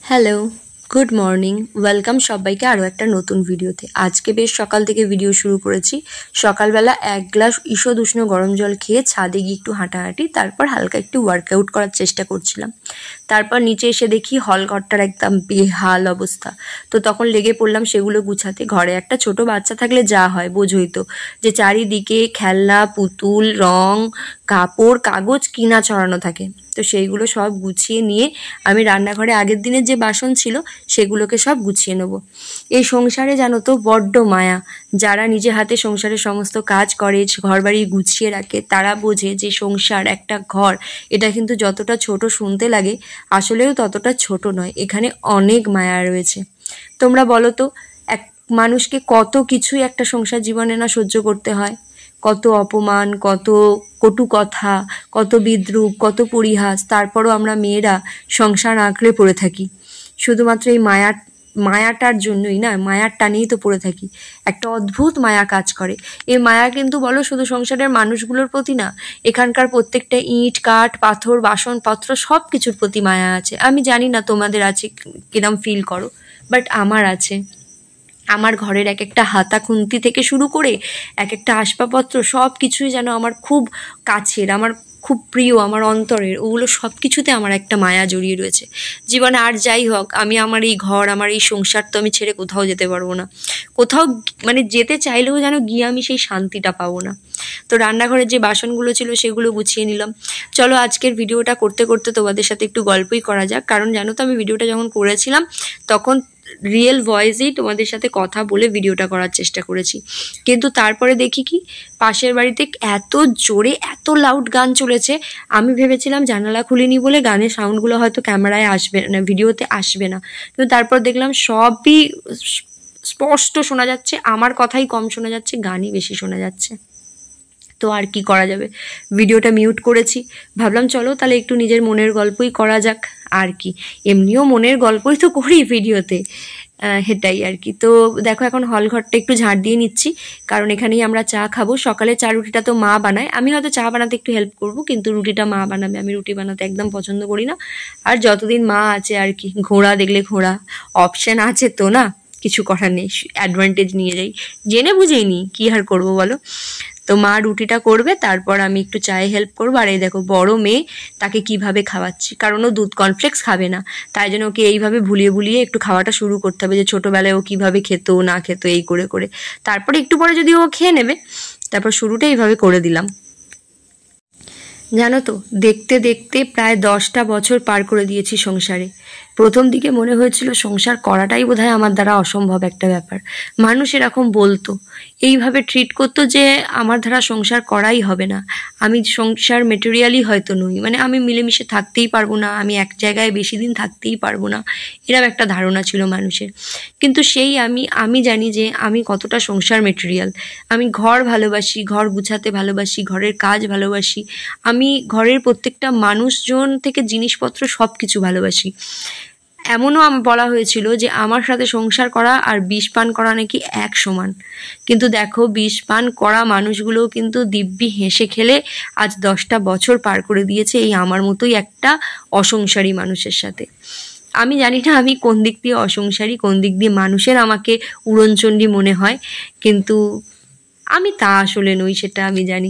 Hello, good morning. Welcome সবাইকে আরও একটা নতুন ভিডিওতে। আজকে বেশ সকাল থেকে ভিডিও শুরু করেছি। সকালবেলা এক গ্লাস ঈষদ উষ্ণ গরম জল খেয়ে ছাদে গিয়ে একটু হাঁটাহাঁটি, তারপর হালকা একটু ওয়ার্কআউট করার চেষ্টা করছিলাম। তারপর নিচে এসে দেখি হল ঘরটার একদম বেহাল অবস্থা। তো তখন লেগে পড়লাম সেগুলো গুছাতে। ঘরে একটা ছোট বাচ্চা থাকলে যা হয় বোঝোই তো, যে চারিদিকে খেলনা, পুতুল, রং, কাপড়, কাগজ কিনা ছড়ানো থাকে। তো সেইগুলো সব গুছিয়ে নিয়ে আমি রান্নাঘরে আগের দিনের যে বাসন ছিল সেগুলোকে সব গুছিয়ে নেব। এই সংসারে জানো তো বড্ড মায়া। যারা নিজে হাতে সংসারের সমস্ত কাজ করে, ঘর বাড়ি গুছিয়ে রাখে, তারা বোঝে যে সংসার, একটা ঘর, এটা কিন্তু যতটা ছোট শুনতে লাগে আসলেও ততটা ছোট নয়। এখানে অনেক মায়া রয়েছে। তোমরা বলো তো, এক মানুষকে কত কিছুই একটা সংসার জীবনে না সহ্য করতে হয়। কত অপমান, কত কটু কথা, কত বিদ্রূপ, কত পরিহাস, তারপরও আমরা মেয়েরা সংসার আঁকড়ে পড়ে থাকি। শুধুমাত্র এই মায়াটার জন্যই না, মায়ার টানেই তো পড়ে থাকি। একটা অদ্ভুত মায়া কাজ করে। এই মায়া কিন্তু বলো শুধু সংসারের মানুষগুলোর প্রতি না, এখানকার প্রত্যেকটা ইট, কাঠ, পাথর, বাসনপত্র সব কিছুর প্রতি মায়া আছে। আমি জানি না তোমাদের আছে কিরম ফিল করো, বাট আমার আছে। আমার ঘরের এক একটা হাতা খুন্তি থেকে শুরু করে এক একটা আসবাবপত্র সব কিছুই যেন আমার খুব কাছের, আমার খুব প্রিয়, আমার অন্তরের। ওগুলো সব কিছুতে আমার একটা মায়া জড়িয়ে রয়েছে। জীবনে আর যাই হোক, আমি আমার এই ঘর, আমার এই সংসার তো আমি ছেড়ে কোথাও যেতে পারবো না। কোথাও মানে যেতে চাইলেও যেন গিয়ে আমি সেই শান্তিটা পাবো না। তো রান্নাঘরের যে বাসনগুলো ছিল সেগুলো গুছিয়ে নিলাম। চলো আজকের ভিডিওটা করতে করতে তোমাদের সাথে একটু গল্পই করা যাক। কারণ জানো তো, আমি ভিডিওটা যখন করেছিলাম তখন রিয়েল ভয়েসেই তোমাদের সাথে কথা বলে ভিডিওটা করার চেষ্টা করেছি। কিন্তু তারপরে দেখি কি, পাশের বাড়িতে এত জোরে এত লাউড গান চলেছে। আমি ভেবেছিলাম জানালা খুলিনি বলে গানের সাউন্ডগুলো হয়তো ক্যামেরায় আসবে না, ভিডিওতে আসবে না। কিন্তু তারপর দেখলাম সবই স্পষ্ট শোনা যাচ্ছে। আমার কথাই কম শোনা যাচ্ছে, গানই বেশি শোনা যাচ্ছে। তো আর কি করা যাবে, ভিডিওটা মিউট করেছি। ভাবলাম চলো তাহলে একটু নিজের মনের গল্পই করা যাক। আর কি, এমনিও মনের গল্পই তো করি ভিডিওতে, সেটাই আর কি। তো দেখো এখন হল ঘরটা একটু ঝাড় দিয়ে নিচ্ছি, কারণ এখানেই আমরা চা খাবো। সকালে চা রুটিটা তো মা বানায়, আমি হয়তো চা বানাতে একটু হেল্প করব, কিন্তু রুটিটা মা বানাবে। আমি রুটি বানাতে একদম পছন্দ করি না। আর যতদিন মা আছে আর কি, ঘোড়া দেখলে ঘোড়া, অপশান আছে তো না, কিছু করার নেই, অ্যাডভান্টেজ নিয়ে যাই, জেনে বুঝেই নি, কী আর করবো বলো। তো মা রুটিটা করবে, তারপর আমি একটু চায়ে হেল্প করবো। আর এই দেখো বড় মেয়ে, তাকে কিভাবে খাওয়াচ্ছি, কারণ ও দুধ কর্নফ্লেক্স খাবে না। তাই জন্য ওকে এইভাবে ভুলিয়ে ভুলিয়ে একটু খাওয়াটা শুরু করতে হবে, যে ছোটোবেলায় ও কীভাবে খেত না খেত, এই করে করে। তারপরে একটু পরে যদি ও খেয়ে নেবে, তারপর শুরুটা এইভাবে করে দিলাম। জানো তো, দেখতে দেখতে প্রায় 10টা বছর পার করে দিয়েছি সংসারে। প্রথম দিকে মনে হয়েছিল সংসার করাটাই বোধহয় আমার দ্বারা অসম্ভব একটা ব্যাপার। মানুষ এরকম বলতো, এইভাবে ট্রিট করতো যে আমার দ্বারা সংসার করাই হবে না, আমি সংসার মেটেরিয়ালই হয়তো নই, মানে আমি মিলেমিশে থাকতেই পারবো না, আমি এক জায়গায় বেশি দিন থাকতেই পারবো না, এরকম একটা ধারণা ছিল মানুষের। কিন্তু সেই আমি জানি যে আমি কতটা সংসার মেটেরিয়াল। আমি ঘর ভালোবাসি, ঘর গুছাতে ভালোবাসি, ঘরের কাজ ভালোবাসি, আমি ঘরের প্রত্যেকটা মানুষজন থেকে জিনিসপত্র সব কিছু ভালোবাসি। এমনও বলা হয়েছিল যে আমার সাথে সংসার করা আর বিষ পান করা নাকি এক সমান। কিন্তু দেখো, বিষ পান করা মানুষগুলোও কিন্তু দিব্যি হেসে খেলে আজ 10টা বছর পার করে দিয়েছে এই আমার মতোই একটা অসংসারী মানুষের সাথে। আমি জানি না আমি কোন দিক দিয়ে অসংসারী, কোন দিক দিয়ে মানুষের আমাকে উড়নচণ্ডী মনে হয়, কিন্তু আমি তা আসলে নই, সেটা আমি জানি।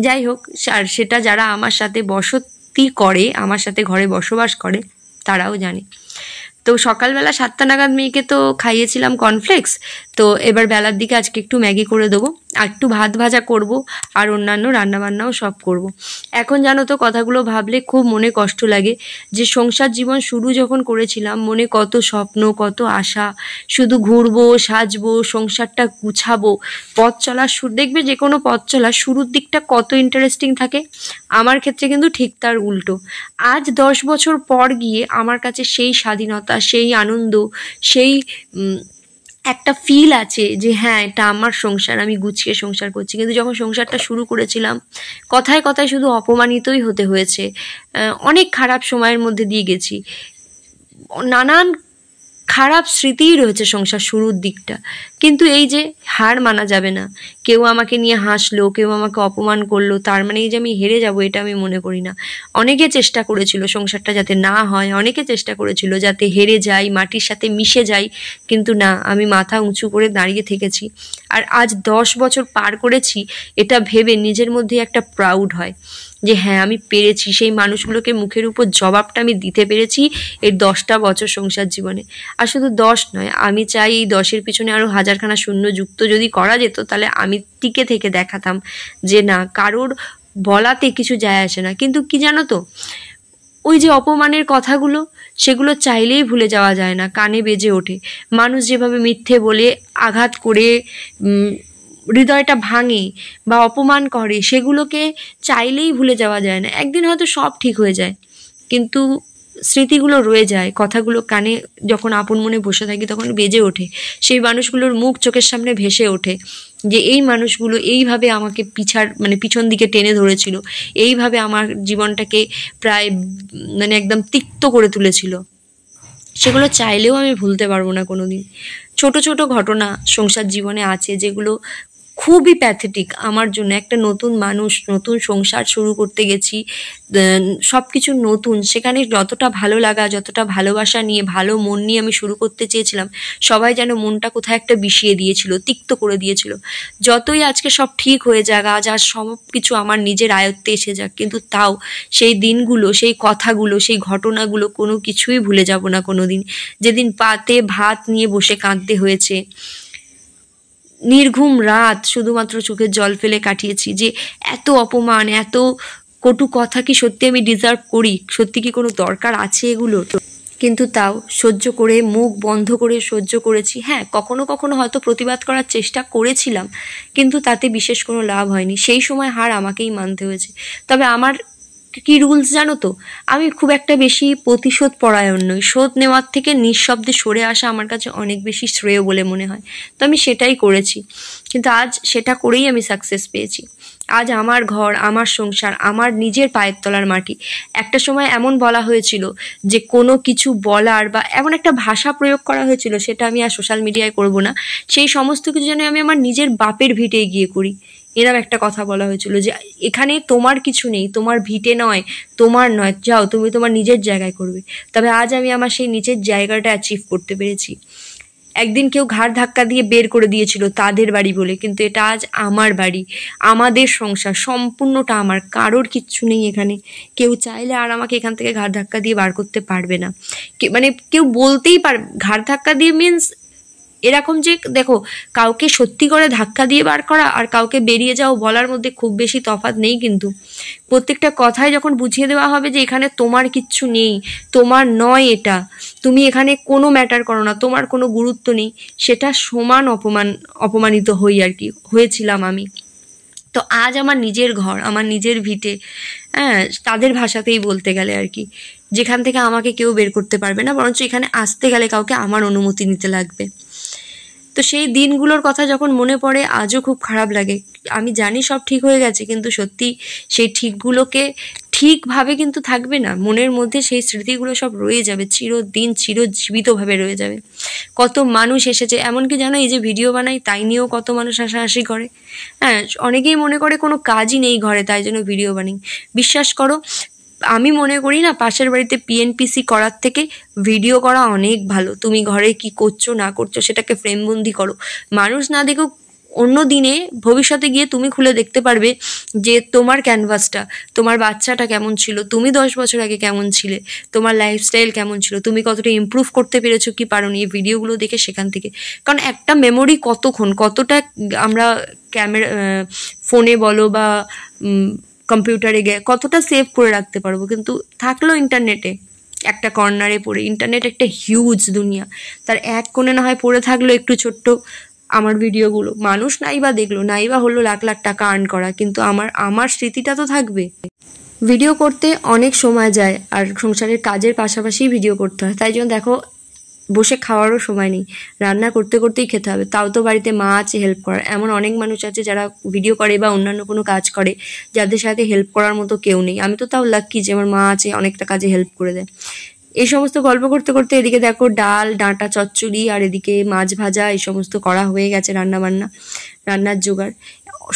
যাই হোক, আর সেটা যারা আমার সাথে বসতি করে, আমার সাথে ঘরে বসবাস করে, তারাও জানে। তো সকালবেলা 7টা নাগাদ মেয়েকে তো খাইয়েছিলাম কর্নফ্লেক্স। তো এবার বেলার দিকে আজকে একটু ম্যাগি করে দেবো, আর একটু ভাত ভাজা করব, আর অন্যান্য রান্নাবান্নাও সব করব। এখন জানো তো, কথাগুলো ভাবলে খুব মনে কষ্ট লাগে যে সংসার জীবন শুরু যখন করেছিলাম, মনে কত স্বপ্ন, কত আশা, শুধু ঘুরবো, সাজবো, সংসারটা গুছাবো, পথ চলার দেখবে যে কোনো পথ চলার শুরুর দিকটা কত ইন্টারেস্টিং থাকে। আমার ক্ষেত্রে কিন্তু ঠিক তার উল্টো। আজ 10 বছর পর গিয়ে আমার কাছে সেই স্বাধীনতা, সেই আনন্দ, সেই একটা ফিল আছে যে হ্যাঁ, এটা আমার সংসার, আমি গুছিয়ে সংসার করছি। কিন্তু যখন সংসারটা শুরু করেছিলাম, কথায় কথায় শুধু অপমানিতই হতে হয়েছে। অনেক খারাপ সময়ের মধ্যে দিয়ে গেছি, নানান খারাপ স্মৃতিই রয়েছে সংসার শুরুর দিকটা। কিন্তু এই যে হার মানা যাবে না, কেউ আমাকে নিয়ে হাসলো, কেউ আমাকে অপমান করলো, তার মানে এই যে আমি হেরে যাব এটা আমি মনে করি না। অনেকে চেষ্টা করেছিল সংসারটা যাতে না হয়, অনেকে চেষ্টা করেছিল যাতে হেরে যাই, মাটির সাথে মিশে যাই, কিন্তু না, আমি মাথা উঁচু করে দাঁড়িয়ে থেকেছি। আর আজ 10 বছর পার করেছি, এটা ভেবে নিজের মধ্যে একটা প্রাউড হয় যে হ্যাঁ আমি পেরেছি। সেই মানুষগুলোকে মুখের উপর জবাবটা আমি দিতে পেরেছি এই 10টা বছর সংসার জীবনে। আর শুধু 10 নয়, আমি চাই এই 10-এর পিছনে আরও হাজারখানা শূন্য যুক্ত যদি করা যেত, তাহলে আমি টিকে থেকে দেখাতাম যে না, কারোর বলাতে কিছু যায় আসে না। কিন্তু কি জানো তো, ওই যে অপমানের কথাগুলো, সেগুলো চাইলেই ভুলে যাওয়া যায় না, কানে বেজে ওঠে। মানুষ যেভাবে মিথ্যে বলে আঘাত করে হৃদয়টা ভাঙে বা অপমান করে, সেগুলোকে চাইলেই ভুলে যাওয়া যায় না। একদিন হয়তো সব ঠিক হয়ে যায়, কিন্তু স্মৃতিগুলো রয়ে যায়। কথাগুলো কানে যখন আপন মনে বসে থাকি তখন বেজে ওঠে, সেই মানুষগুলোর মুখ চোখের সামনে ভেসে ওঠে যে এই মানুষগুলো এইভাবে আমাকে পিছন দিকে টেনে ধরেছিল, এইভাবে আমার জীবনটাকে প্রায় একদম তিক্ত করে তুলেছিল। সেগুলো চাইলেও আমি ভুলতে পারবো না কোনোদিন। ছোট ছোট ঘটনা সংসার জীবনে আছে যেগুলো খুবই প্যাথেটিক আমার জন্য। একটা নতুন মানুষ, নতুন সংসার শুরু করতে গেছি, সব কিছু নতুন। সেখানে যতটা ভালো লাগা, যতটা ভালোবাসা নিয়ে, ভালো মন নিয়ে আমি শুরু করতে চেয়েছিলাম, সবাই যেন মনটা কোথায় একটা বিষিয়ে দিয়েছিল, তিক্ত করে দিয়েছিল। যতই আজকে সব ঠিক হয়ে যাক, আজ আর সব কিছু আমার নিজের আয়ত্তে এসে যাক, কিন্তু তাও সেই দিনগুলো, সেই কথাগুলো, সেই ঘটনাগুলো কোনো কিছুই ভুলে যাব না কোনোদিন। যেদিন পাতে ভাত নিয়ে বসে কাঁদতে হয়েছে, নির্ঘুম রাত শুধুমাত্র চোখের জল ফেলে কাটিয়েছি, যে এত অপমান, এত কটু কথা কি সত্যি আমি ডিজার্ভ করি? সত্যি কি কোনো দরকার আছে এগুলো? কিন্তু তাও সহ্য করে, মুখ বন্ধ করে সহ্য করেছি। হ্যাঁ, কখনো কখনো হয়তো প্রতিবাদ করার চেষ্টা করেছিলাম, কিন্তু তাতে বিশেষ কোনো লাভ হয়নি। সেই সময় হার আমাকেই মানতে হয়েছে। তবে আমার কি রুলস জানো তো, আমি খুব একটা বেশি প্রতিশোধ পরায়ণ নই। শোধ নেওয়ার থেকে নিঃশব্দে সরে আসা আমার কাছে অনেক বেশি শ্রেয় বলে মনে হয়। তো আমি সেটাই করেছি, কিন্তু আজ সেটা করেই আমি সাকসেস পেয়েছি। আজ আমার ঘর, আমার সংসার, আমার নিজের পায়ের তলার মাটি। একটা সময় এমন বলা হয়েছিল যে কোনো কিছু বলার বা এমন একটা ভাষা প্রয়োগ করা হয়েছিল, সেটা আমি আর সোশ্যাল মিডিয়ায় করব না, সেই সমস্ত কিছু যেন আমি আমার নিজের বাপের ভিটে গিয়ে করি। এরকম একটা কথা বলা হয়েছিল যে এখানে তোমার কিছু নেই, তোমার ভিটে নয়, তোমার নয়, যাও তুমি তোমার নিজের জায়গায় করবে। তবে আজ আমি আমার সেই নিজের জায়গাটা অ্যাচিভ করতে পেরেছি। একদিন কেউ ঘাড় ধাক্কা দিয়ে বের করে দিয়েছিল তাদের বাড়ি বলে, কিন্তু এটা আজ আমার বাড়ি, আমাদের সংসার, সম্পূর্ণটা আমার, কারোর কিচ্ছু নেই এখানে। কেউ চাইলে আর আমাকে এখান থেকে ঘাড় ধাক্কা দিয়ে বার করতে পারবে না। কেউ বলতেই পারবে ঘাড় ধাক্কা দিয়ে মিন্স এরকম যে দেখো, কাউকে সত্যি করে ধাক্কা দিয়ে বার করা আর কাউকে বেরিয়ে যাও বলার মধ্যে খুব বেশি তফাৎ নেই। কিন্তু প্রত্যেকটা কথায় যখন বুঝিয়ে দেওয়া হবে যে এখানে তোমার কিচ্ছু নেই, তোমার নয় এটা, তুমি এখানে কোনো ম্যাটার করো না, তোমার কোনো গুরুত্ব নেই, সেটা সমান অপমানিত হই আর কি, হয়েছিলাম আমি। তো আজ আমার নিজের ঘর, আমার নিজের ভিটে, হ্যাঁ, তাদের ভাষাতেই বলতে গেলে আর কি, যেখান থেকে আমাকে কেউ বের করতে পারবে না, বরঞ্চ এখানে আসতে গেলে কাউকে আমার অনুমতি নিতে লাগবে। তো সেই দিনগুলোর কথা যখন মনে পড়ে আজও খুব খারাপ লাগে। আমি জানি সব ঠিক হয়ে গেছে, কিন্তু সত্যি সেই ঠিকগুলোকে ঠিকভাবে কিন্তু থাকবে না, মনের মধ্যে সেই স্মৃতিগুলো সব রয়ে যাবে, চিরদিন চিরজীবিতভাবে রয়ে যাবে। কত মানুষ এসেছে, এমনকি জানো এই যে ভিডিও বানাই তাই নিয়েও কত মানুষ হাসাহাসি করে। হ্যাঁ, অনেকেই মনে করে কোনো কাজই নেই ঘরে তাই জন্য ভিডিও বানাই। বিশ্বাস করো, আমি মনে করি না, পাশের বাড়িতে পিএনপিসি করার থেকে ভিডিও করা অনেক ভালো। তুমি ঘরে কি করছো না করছো সেটাকে ফ্রেমবন্দি করো, মানুষ না দেখুক, অন্য দিনে ভবিষ্যতে গিয়ে তুমি খুলে দেখতে পারবে যে তোমার ক্যানভাসটা, তোমার বাচ্চাটা কেমন ছিল, তুমি 10 বছর আগে কেমন ছিলে, তোমার লাইফস্টাইল কেমন ছিল, তুমি কতটা ইমপ্রুভ করতে পেরেছো কি পারোনি, এই ভিডিওগুলো দেখে সেখান থেকে। কারণ একটা মেমোরি কতটা আমরা ক্যামেরা, ফোনে বলো বা কম্পিউটারে গিয়ে কতটা সেভ করে রাখতে পারবো, কিন্তু থাকলো ইন্টারনেটে একটা কর্নারে পড়ে। ইন্টারনেট একটা হিউজ দুনিয়া, তার এক কোণে না হয় পড়ে থাকলো একটু ছোট্ট আমার ভিডিওগুলো, মানুষ নাইবা দেখলো, নাইবা হলো লাখ লাখ টাকা আর্ন করা, কিন্তু আমার স্মৃতিটা তো থাকবে। ভিডিও করতে অনেক সময় যায়, আর সংসারের কাজের পাশাপাশি ভিডিও করতে হয়, তাই জন্য দেখো বসে খাওয়ারও সময় নেই, রান্না করতে করতেই খেতে হবে। তাও তো বাড়িতে মা আছে হেল্প করার। এমন অনেক মানুষ আছে যারা ভিডিও করে বা অন্যান্য কোনো কাজ করে, যাদের সাথে হেল্প করার মতো কেউ নেই। আমি তো তাও লাকি যে আমার মা আছে, অনেকটা কাজে হেল্প করে দেয়। এই সমস্ত গল্প করতে করতে এদিকে দেখো ডাল, ডাঁটা চচ্চড়ি আর এদিকে মাছ ভাজা এই সমস্ত করা হয়ে গেছে, রান্নার জোগাড়।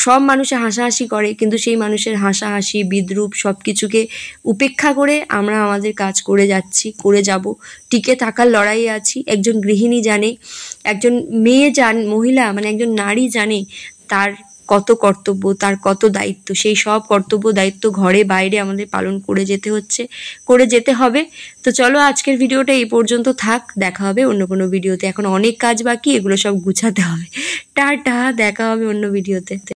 সব মানুষে হাসাহাসি করে, কিন্তু সেই মানুষের হাসাহাসি বিদ্রূপ সব কিছুকে উপেক্ষা করে আমরা আমাদের কাজ করে যাচ্ছি, করে যাব, টিকে থাকার লড়াইয়ে আছি। একজন গৃহিণী জানে, একজন মহিলা মানে একজন নারী জানে তার কত কর্তব্য, তার কত দায়িত্ব। সেই সব কর্তব্য দায়িত্ব ঘরে বাইরে আমাদের পালন করে যেতে হবে। তো চলো আজকের ভিডিওটা এই পর্যন্ত থাক, দেখা হবে অন্য কোনো ভিডিওতে। এখন অনেক কাজ বাকি, এগুলো সব গুছাতে হবে। টাটা, দেখা হবে অন্য ভিডিওতে।